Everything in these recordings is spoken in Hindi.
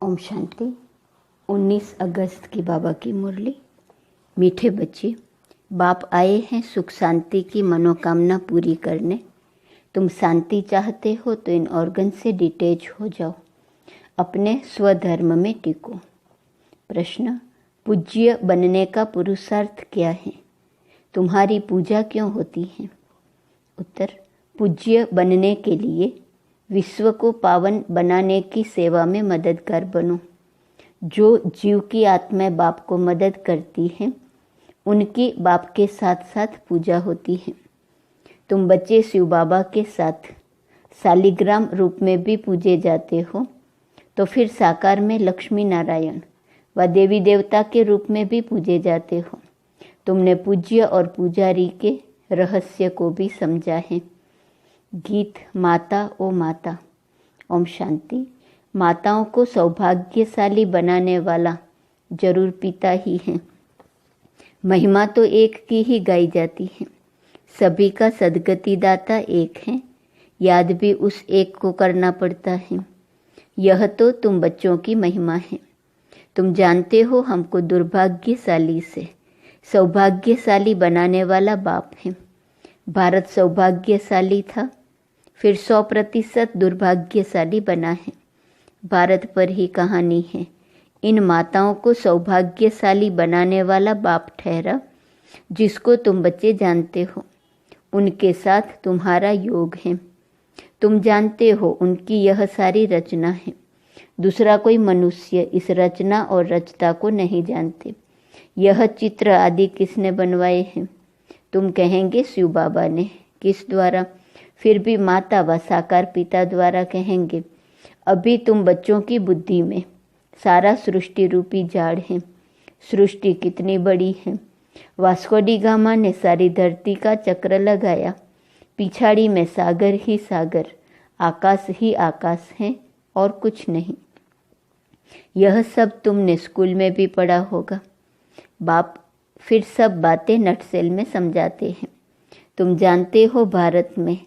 ओम शांति। 19 अगस्त की बाबा की मुरली। मीठे बच्चे, बाप आए हैं सुख शांति की मनोकामना पूरी करने। तुम शांति चाहते हो तो इन ऑर्गन से डिटैच हो जाओ, अपने स्वधर्म में टिको। प्रश्न, पूज्य बनने का पुरुषार्थ क्या है? तुम्हारी पूजा क्यों होती है? उत्तर, पूज्य बनने के लिए विश्व को पावन बनाने की सेवा में मददगार बनो। जो जीव की आत्माएं बाप को मदद करती हैं, उनकी बाप के साथ साथ पूजा होती है। तुम बच्चे शिव बाबा के साथ शालिग्राम रूप में भी पूजे जाते हो, तो फिर साकार में लक्ष्मी नारायण व देवी देवता के रूप में भी पूजे जाते हो। तुमने पूज्य और पुजारी के रहस्य को भी समझा है। गीत माता ओ माता। ओम शांति। माताओं को सौभाग्यशाली बनाने वाला जरूर पिता ही है। महिमा तो एक की ही गाई जाती है। सभी का सद्गति दाता एक है, याद भी उस एक को करना पड़ता है। यह तो तुम बच्चों की महिमा है। तुम जानते हो हमको दुर्भाग्यशाली से सौभाग्यशाली बनाने वाला बाप है। भारत सौभाग्यशाली था, फिर 100% दुर्भाग्यशाली बना है। भारत पर ही कहानी है। इन माताओं को सौभाग्यशाली बनाने वाला बाप ठहरा, जिसको तुम बच्चे जानते हो। उनके साथ तुम्हारा योग है। तुम जानते हो उनकी यह सारी रचना है। दूसरा कोई मनुष्य इस रचना और रचता को नहीं जानते। यह चित्र आदि किसने बनवाए हैं? तुम कहेंगे शिव बाबा ने। किस द्वारा? फिर भी माता व साकार पिता द्वारा कहेंगे। अभी तुम बच्चों की बुद्धि में सारा सृष्टि रूपी जाड़ है। सृष्टि कितनी बड़ी है। वास्को डी गामा ने सारी धरती का चक्र लगाया। पिछाड़ी में सागर ही सागर, आकाश ही आकाश है और कुछ नहीं। यह सब तुमने स्कूल में भी पढ़ा होगा। बाप फिर सब बातें नटसेल में समझाते हैं। तुम जानते हो भारत में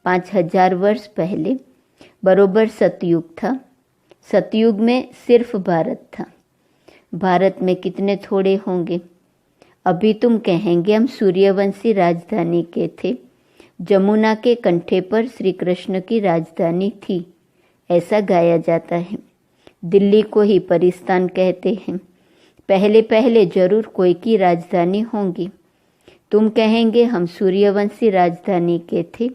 5000 वर्ष पहले बरोबर सतयुग था। सतयुग में सिर्फ भारत था। भारत में कितने थोड़े होंगे। अभी तुम कहेंगे हम सूर्यवंशी राजधानी के थे। जमुना के कंठे पर श्री कृष्ण की राजधानी थी, ऐसा गाया जाता है। दिल्ली को ही परिस्तान कहते हैं। पहले पहले जरूर कोई की राजधानी होंगी। तुम कहेंगे हम सूर्यवंशी राजधानी के थे,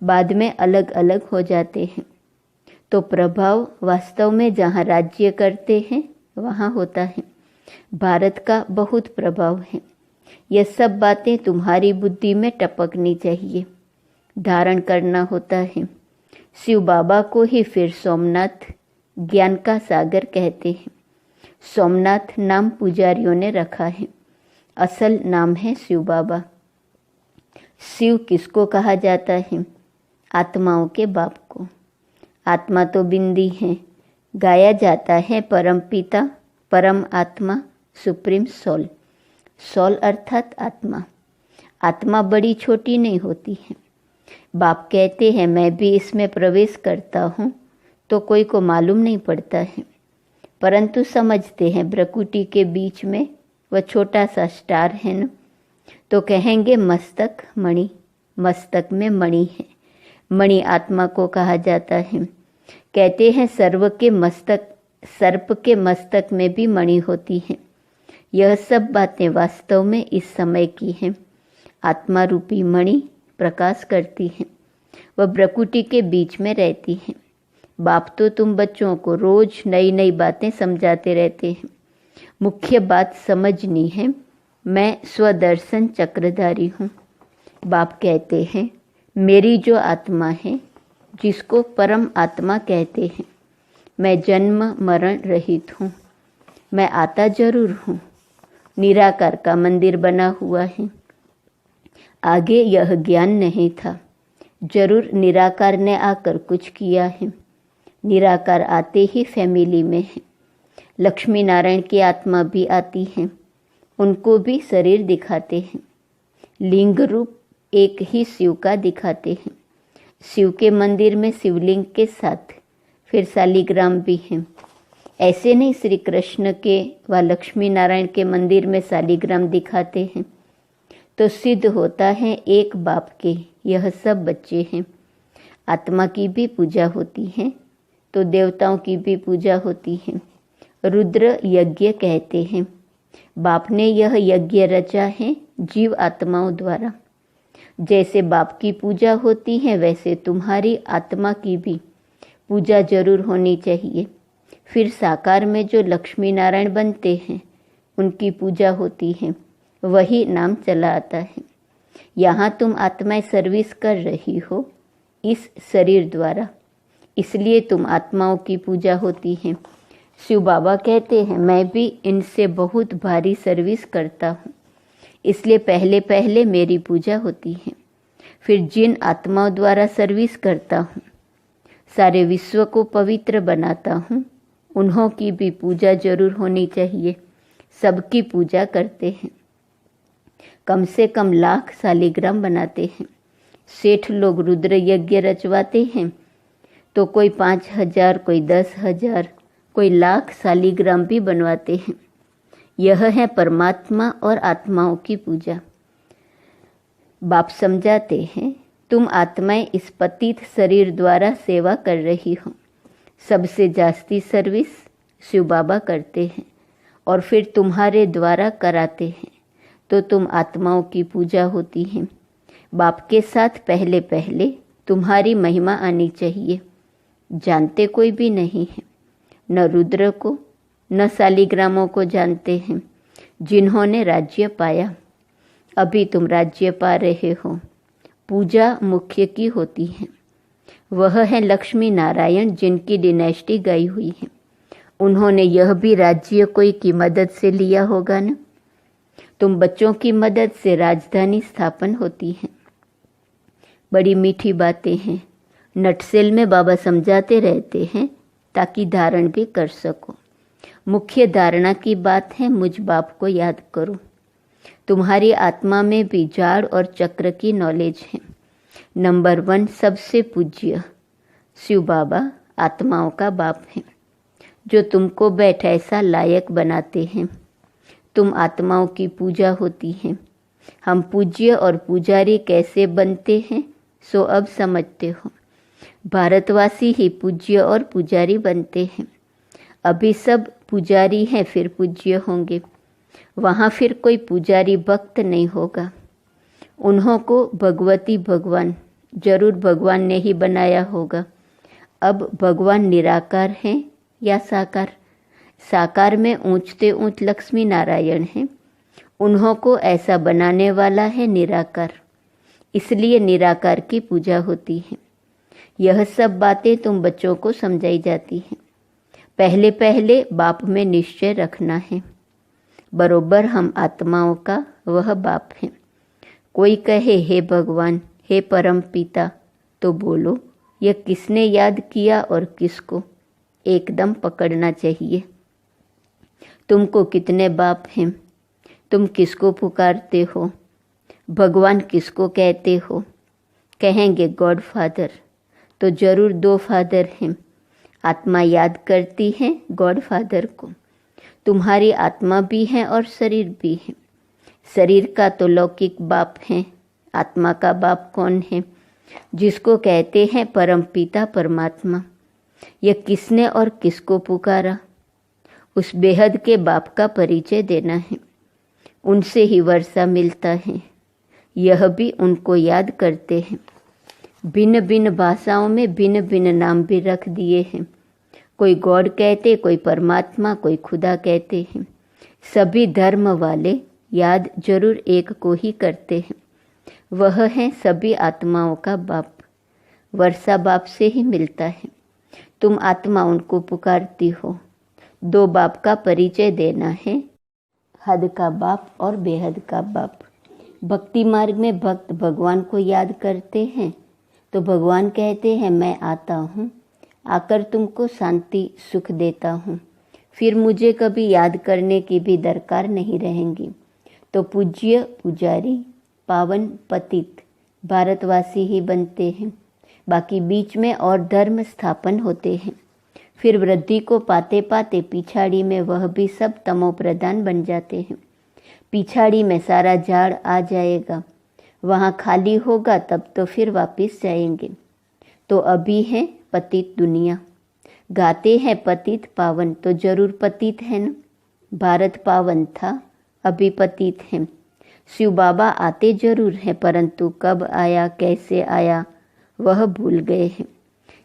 बाद में अलग अलग हो जाते हैं। तो प्रभाव वास्तव में जहाँ राज्य करते हैं वहाँ होता है। भारत का बहुत प्रभाव है। यह सब बातें तुम्हारी बुद्धि में टपकनी चाहिए, धारण करना होता है। शिव बाबा को ही फिर सोमनाथ, ज्ञान का सागर कहते हैं। सोमनाथ नाम पुजारियों ने रखा है, असल नाम है शिव बाबा। शिव किसको कहा जाता है? आत्माओं के बाप को। आत्मा तो बिंदी है। गाया जाता है परम पिता, परम आत्मा, सुप्रीम सोल। सोल अर्थात आत्मा। आत्मा बड़ी छोटी नहीं होती है। बाप कहते हैं मैं भी इसमें प्रवेश करता हूँ, तो कोई को मालूम नहीं पड़ता है, परंतु समझते हैं ब्रकुटी के बीच में वह छोटा सा स्टार है न, तो कहेंगे मस्तक मणि। मस्तक में मणि है। मणि आत्मा को कहा जाता है। कहते हैं सर्प के मस्तक में भी मणि होती है। यह सब बातें वास्तव में इस समय की हैं। आत्मा रूपी मणि प्रकाश करती है, वह ब्रकुटी के बीच में रहती है। बाप तो तुम बच्चों को रोज नई नई बातें समझाते रहते हैं। मुख्य बात समझनी है। मैं स्वदर्शन चक्रधारी हूँ। बाप कहते हैं मेरी जो आत्मा है, जिसको परम आत्मा कहते हैं, मैं जन्म मरण रहित हूँ। मैं आता जरूर हूँ। निराकार का मंदिर बना हुआ है। आगे यह ज्ञान नहीं था। जरूर निराकार ने आकर कुछ किया है। निराकार आते ही फैमिली में है। लक्ष्मी नारायण की आत्मा भी आती है। उनको भी शरीर दिखाते हैं। लिंग रूप एक ही शिव का दिखाते हैं। शिव के मंदिर में शिवलिंग के साथ फिर शालिग्राम भी हैं। ऐसे नहीं श्री कृष्ण के व लक्ष्मी नारायण के मंदिर में शालिग्राम दिखाते हैं तो सिद्ध होता है एक बाप के यह सब बच्चे हैं। आत्मा की भी पूजा होती है तो देवताओं की भी पूजा होती है। रुद्र यज्ञ कहते हैं। बाप ने यह यज्ञ रचा है जीव आत्माओं द्वारा। जैसे बाप की पूजा होती है वैसे तुम्हारी आत्मा की भी पूजा जरूर होनी चाहिए। फिर साकार में जो लक्ष्मी नारायण बनते हैं उनकी पूजा होती है, वही नाम चला आता है। यहाँ तुम आत्माएं सर्विस कर रही हो इस शरीर द्वारा, इसलिए तुम आत्माओं की पूजा होती है। शिव बाबा कहते हैं मैं भी इनसे बहुत भारी सर्विस करता हूँ, इसलिए पहले पहले मेरी पूजा होती है। फिर जिन आत्माओं द्वारा सर्विस करता हूँ, सारे विश्व को पवित्र बनाता हूँ, उन्हों की भी पूजा जरूर होनी चाहिए। सबकी पूजा करते हैं। कम से कम लाख शालिग्राम बनाते हैं। सेठ लोग रुद्र यज्ञ रचवाते हैं तो कोई 5,000, कोई 10,000, कोई लाख शालिग्राम भी बनवाते हैं। यह है परमात्मा और आत्माओं की पूजा। बाप समझाते हैं तुम आत्माएं इस पतित शरीर द्वारा सेवा कर रही हो। सबसे जास्ती सर्विस शिव बाबा करते हैं और फिर तुम्हारे द्वारा कराते हैं तो तुम आत्माओं की पूजा होती है। बाप के साथ पहले पहले तुम्हारी महिमा आनी चाहिए। जानते कोई भी नहीं है, न रुद्र को न शालिग्रामों को जानते हैं जिन्होंने राज्य पाया। अभी तुम राज्य पा रहे हो। पूजा मुख्य की होती है। वह है लक्ष्मी नारायण जिनकी डिनेस्टी गई हुई है। उन्होंने यह भी राज्य कोई की मदद से लिया होगा न। तुम बच्चों की मदद से राजधानी स्थापन होती है। बड़ी मीठी बातें हैं। नटसेल में बाबा समझाते रहते हैं ताकि धारण भी कर सको। मुख्य धारणा की बात है मुझ बाप को याद करो। तुम्हारी आत्मा में भी जाड़ और चक्र की नॉलेज है। नंबर 1 सबसे पूज्य शिव बाबा आत्माओं का बाप है, जो तुमको बैठ ऐसा लायक बनाते हैं। तुम आत्माओं की पूजा होती है। हम पूज्य और पुजारी कैसे बनते हैं सो अब समझते हो। भारतवासी ही पूज्य और पुजारी बनते हैं। अभी सब पुजारी हैं फिर पूज्य होंगे। वहाँ फिर कोई पुजारी भक्त नहीं होगा। उन्हों को भगवती भगवान जरूर भगवान ने ही बनाया होगा। अब भगवान निराकार हैं या साकार? साकार में ऊंचते ऊंच लक्ष्मी नारायण हैं। उन्हों को ऐसा बनाने वाला है निराकार, इसलिए निराकार की पूजा होती है। यह सब बातें तुम बच्चों को समझाई जाती हैं। पहले पहले बाप में निश्चय रखना है। बरोबर हम आत्माओं का वह बाप है। कोई कहे हे भगवान, हे परम पिता, तो बोलो यह किसने याद किया और किसको? एकदम पकड़ना चाहिए। तुमको कितने बाप हैं? तुम किसको पुकारते हो? भगवान किसको कहते हो? कहेंगे गॉड फादर, तो जरूर 2 फादर हैं। आत्मा याद करती है गॉड फादर को। तुम्हारी आत्मा भी है और शरीर भी है। शरीर का तो लौकिक बाप है। आत्मा का बाप कौन है? जिसको कहते हैं परम पिता परमात्मा। यह किसने और किसको पुकारा? उस बेहद के बाप का परिचय देना है। उनसे ही वर्षा मिलता है। यह भी उनको याद करते हैं। भिन्न भिन्न भाषाओं में भिन्न भिन्न नाम भी रख दिए हैं। कोई गॉड कहते, कोई परमात्मा, कोई खुदा कहते हैं। सभी धर्म वाले याद जरूर एक को ही करते हैं। वह है सभी आत्माओं का बाप। वर्षा बाप से ही मिलता है। तुम आत्मा उनको पुकारती हो। 2 बाप का परिचय देना है, हद का बाप और बेहद का बाप। भक्ति मार्ग में भक्त भगवान को याद करते हैं तो भगवान कहते हैं मैं आता हूँ, आकर तुमको शांति सुख देता हूँ। फिर मुझे कभी याद करने की भी दरकार नहीं रहेंगी। तो पूज्य पुजारी पावन पतित भारतवासी ही बनते हैं। बाकी बीच में और धर्म स्थापन होते हैं। फिर वृद्धि को पाते पाते पिछाड़ी में वह भी सब तमो प्रधान बन जाते हैं। पिछाड़ी में सारा झाड़ आ जाएगा, वहाँ खाली होगा, तब तो फिर वापस जाएंगे। तो अभी है पतित दुनिया, गाते हैं पतित पावन, तो जरूर पतित है न। भारत पावन था, अभी पतित है। शिव बाबा आते जरूर हैं, परंतु कब आया, कैसे आया, वह भूल गए हैं।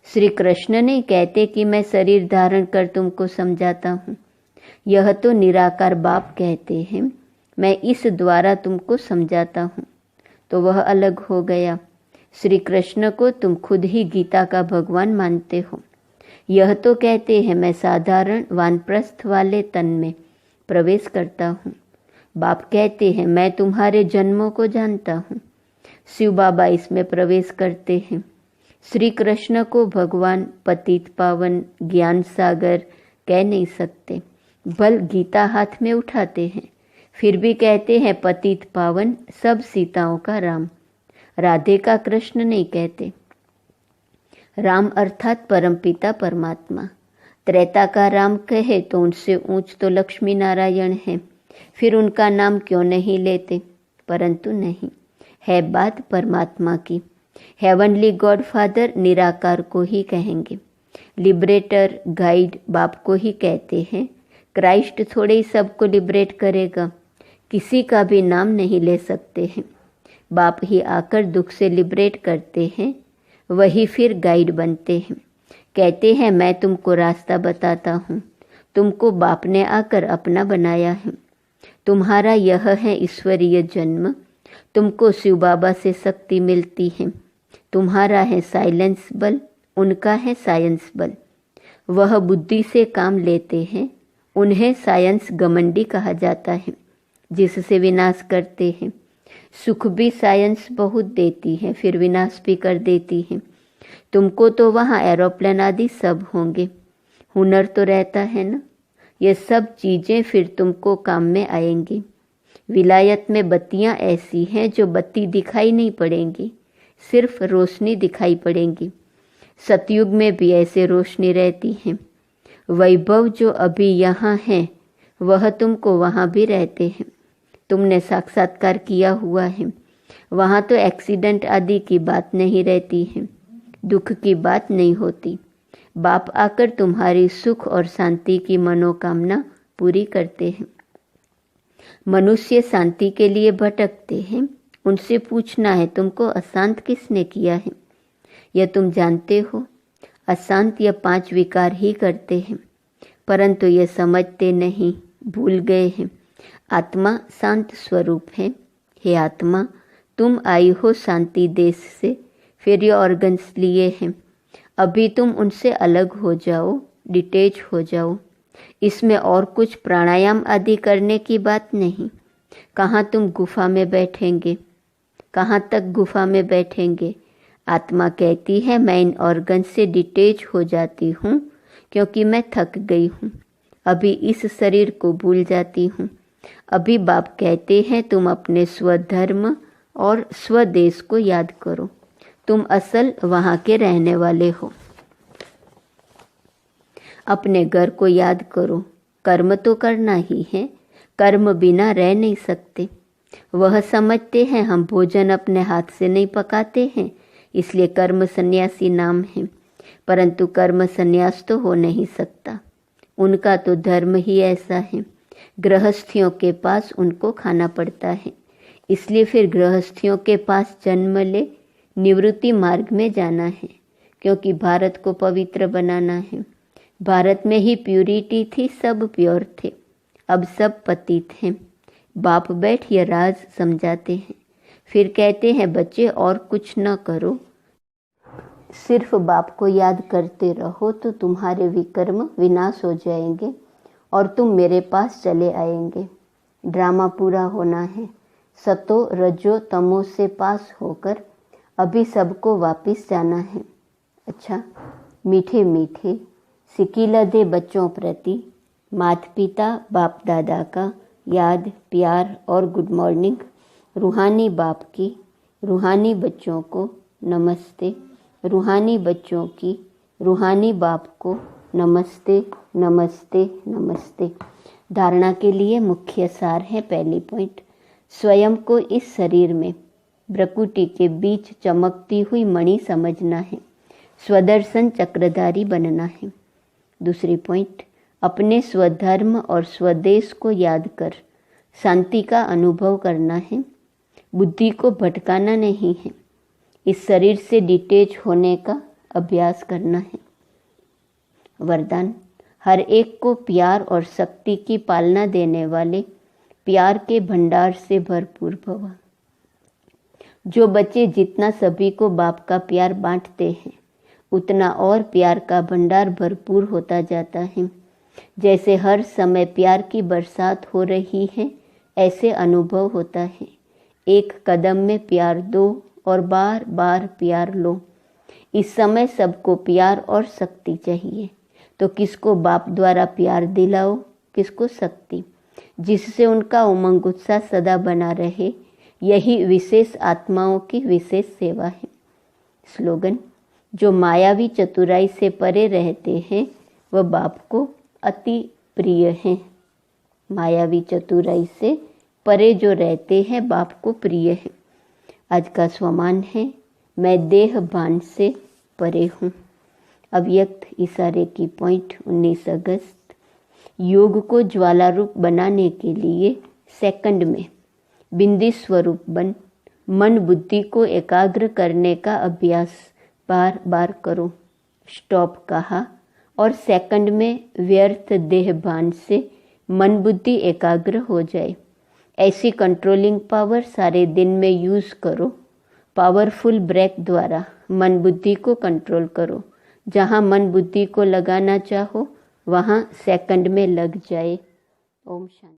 श्री कृष्ण ने कहते कि मैं शरीर धारण कर तुमको समझाता हूँ। यह तो निराकार बाप कहते हैं, मैं इस द्वारा तुमको समझाता हूँ। तो वह अलग हो गया। श्री कृष्ण को तुम खुद ही गीता का भगवान मानते हो। यह तो कहते हैं मैं साधारण वानप्रस्थ वाले तन में प्रवेश करता हूँ। बाप कहते हैं मैं तुम्हारे जन्मों को जानता हूँ। शिव बाबा इसमें प्रवेश करते हैं। श्री कृष्ण को भगवान, पतित पावन, ज्ञान सागर कह नहीं सकते। बल गीता हाथ में उठाते हैं, फिर भी कहते हैं पतित पावन, सब सीताओं का राम। राधे का कृष्ण नहीं कहते। राम अर्थात परमपिता परमात्मा। त्रेता का राम कहे तो उनसे ऊंच तो लक्ष्मी नारायण है, फिर उनका नाम क्यों नहीं लेते? परंतु नहीं, है बात परमात्मा की। हेवनली गॉड फादर निराकार को ही कहेंगे। लिबरेटर, गाइड बाप को ही कहते हैं। क्राइस्ट थोड़े ही सबको लिबरेट करेगा, किसी का भी नाम नहीं ले सकते हैं। बाप ही आकर दुख से लिबरेट करते हैं, वही फिर गाइड बनते हैं। कहते हैं मैं तुमको रास्ता बताता हूँ, तुमको बाप ने आकर अपना बनाया है। तुम्हारा यह है ईश्वरीय जन्म, तुमको शिव बाबा से शक्ति मिलती है। तुम्हारा है साइलेंस बल, उनका है साइंस बल। वह बुद्धि से काम लेते हैं, उन्हें साइंस घमंडी कहा जाता है, जिससे विनाश करते हैं। सुख भी साइंस बहुत देती है, फिर विनाश भी कर देती है। तुमको तो वहाँ एरोप्लेन आदि सब होंगे, हुनर तो रहता है ना। ये सब चीज़ें फिर तुमको काम में आएंगी। विलायत में बत्तियाँ ऐसी हैं जो बत्ती दिखाई नहीं पड़ेंगी, सिर्फ रोशनी दिखाई पड़ेंगी। सतयुग में भी ऐसे रोशनी रहती है। वैभव जो अभी यहाँ है, वह तुमको वहाँ भी रहते हैं। तुमने साक्षात्कार किया हुआ है, वहाँ तो एक्सीडेंट आदि की बात नहीं रहती है, दुख की बात नहीं होती। बाप आकर तुम्हारी सुख और शांति की मनोकामना पूरी करते हैं। मनुष्य शांति के लिए भटकते हैं, उनसे पूछना है तुमको अशांत किसने किया है? यह तुम जानते हो, अशांत यह 5 विकार ही करते हैं, परंतु ये समझते नहीं, भूल गए हैं। आत्मा शांत स्वरूप है। हे आत्मा, तुम आई हो शांति देश से, फिर ये ऑर्गन्स लिए हैं। अभी तुम उनसे अलग हो जाओ, डिटेच हो जाओ। इसमें और कुछ प्राणायाम आदि करने की बात नहीं। कहाँ तुम गुफा में बैठेंगे, कहाँ तक गुफा में बैठेंगे? आत्मा कहती है मैं इन ऑर्गन से डिटेच हो जाती हूँ, क्योंकि मैं थक गई हूँ, अभी इस शरीर को भूल जाती हूँ। अभी बाप कहते हैं तुम अपने स्वधर्म और स्वदेश को याद करो, तुम असल वहाँ के रहने वाले हो। अपने घर को याद करो, कर्म तो करना ही है, कर्म बिना रह नहीं सकते। वह समझते हैं हम भोजन अपने हाथ से नहीं पकाते हैं, इसलिए कर्म सन्यासी नाम है, परंतु कर्म सन्यास तो हो नहीं सकता। उनका तो धर्म ही ऐसा है, गृहस्थियों के पास उनको खाना पड़ता है, इसलिए फिर गृहस्थियों के पास जन्म ले निवृत्ति मार्ग में जाना है, क्योंकि भारत को पवित्र बनाना है। भारत में ही प्यूरिटी थी, सब प्योर थे, अब सब पतित हैं। बाप बैठ ये राज समझाते हैं, फिर कहते हैं बच्चे और कुछ न करो, सिर्फ बाप को याद करते रहो तो तुम्हारे विकर्म विनाश हो जाएंगे और तुम मेरे पास चले आएंगे। ड्रामा पूरा होना है, सतो रजो तमो से पास होकर अभी सबको वापस जाना है। अच्छा, मीठे मीठे सिकीला दे बच्चों प्रति माता पिता बाप दादा का याद, प्यार और गुड मॉर्निंग। रूहानी बाप की रूहानी बच्चों को नमस्ते, रूहानी बच्चों की रूहानी बाप को नमस्ते नमस्ते नमस्ते। धारणा के लिए मुख्य सार है। पहली पॉइंट, स्वयं को इस शरीर में भ्रकुटी के बीच चमकती हुई मणि समझना है, स्वदर्शन चक्रधारी बनना है। दूसरी पॉइंट, अपने स्वधर्म और स्वदेश को याद कर शांति का अनुभव करना है, बुद्धि को भटकाना नहीं है, इस शरीर से डिटेच होने का अभ्यास करना है। वरदान, हर एक को प्यार और शक्ति की पालना देने वाले प्यार के भंडार से भरपूर भव। जो बच्चे जितना सभी को बाप का प्यार बांटते हैं, उतना और प्यार का भंडार भरपूर होता जाता है। जैसे हर समय प्यार की बरसात हो रही है, ऐसे अनुभव होता है। एक कदम में प्यार दो और बार बार प्यार लो। इस समय सबको प्यार और शक्ति चाहिए, तो किसको बाप द्वारा प्यार दिलाओ, किसको शक्ति, जिससे उनका उमंग उत्साह सदा बना रहे। यही विशेष आत्माओं की विशेष सेवा है। स्लोगन, जो मायावी चतुराई से परे रहते हैं वह बाप को अति प्रिय हैं। मायावी चतुराई से परे जो रहते हैं बाप को प्रिय है। आज का स्वमान है, मैं देह भान से परे हूँ। अव्यक्त इशारे की पॉइंट 19 अगस्त। योग को ज्वाला रूप बनाने के लिए सेकंड में बिंदी स्वरूप बन मन बुद्धि को एकाग्र करने का अभ्यास बार बार करो। स्टॉप कहा और सेकंड में व्यर्थ देह भान से मन बुद्धि एकाग्र हो जाए। ऐसी कंट्रोलिंग पावर सारे दिन में यूज करो। पावरफुल ब्रेक द्वारा मन बुद्धि को कंट्रोल करो। जहाँ मन बुद्धि को लगाना चाहो वहाँ सेकंड में लग जाए। ओम शांति।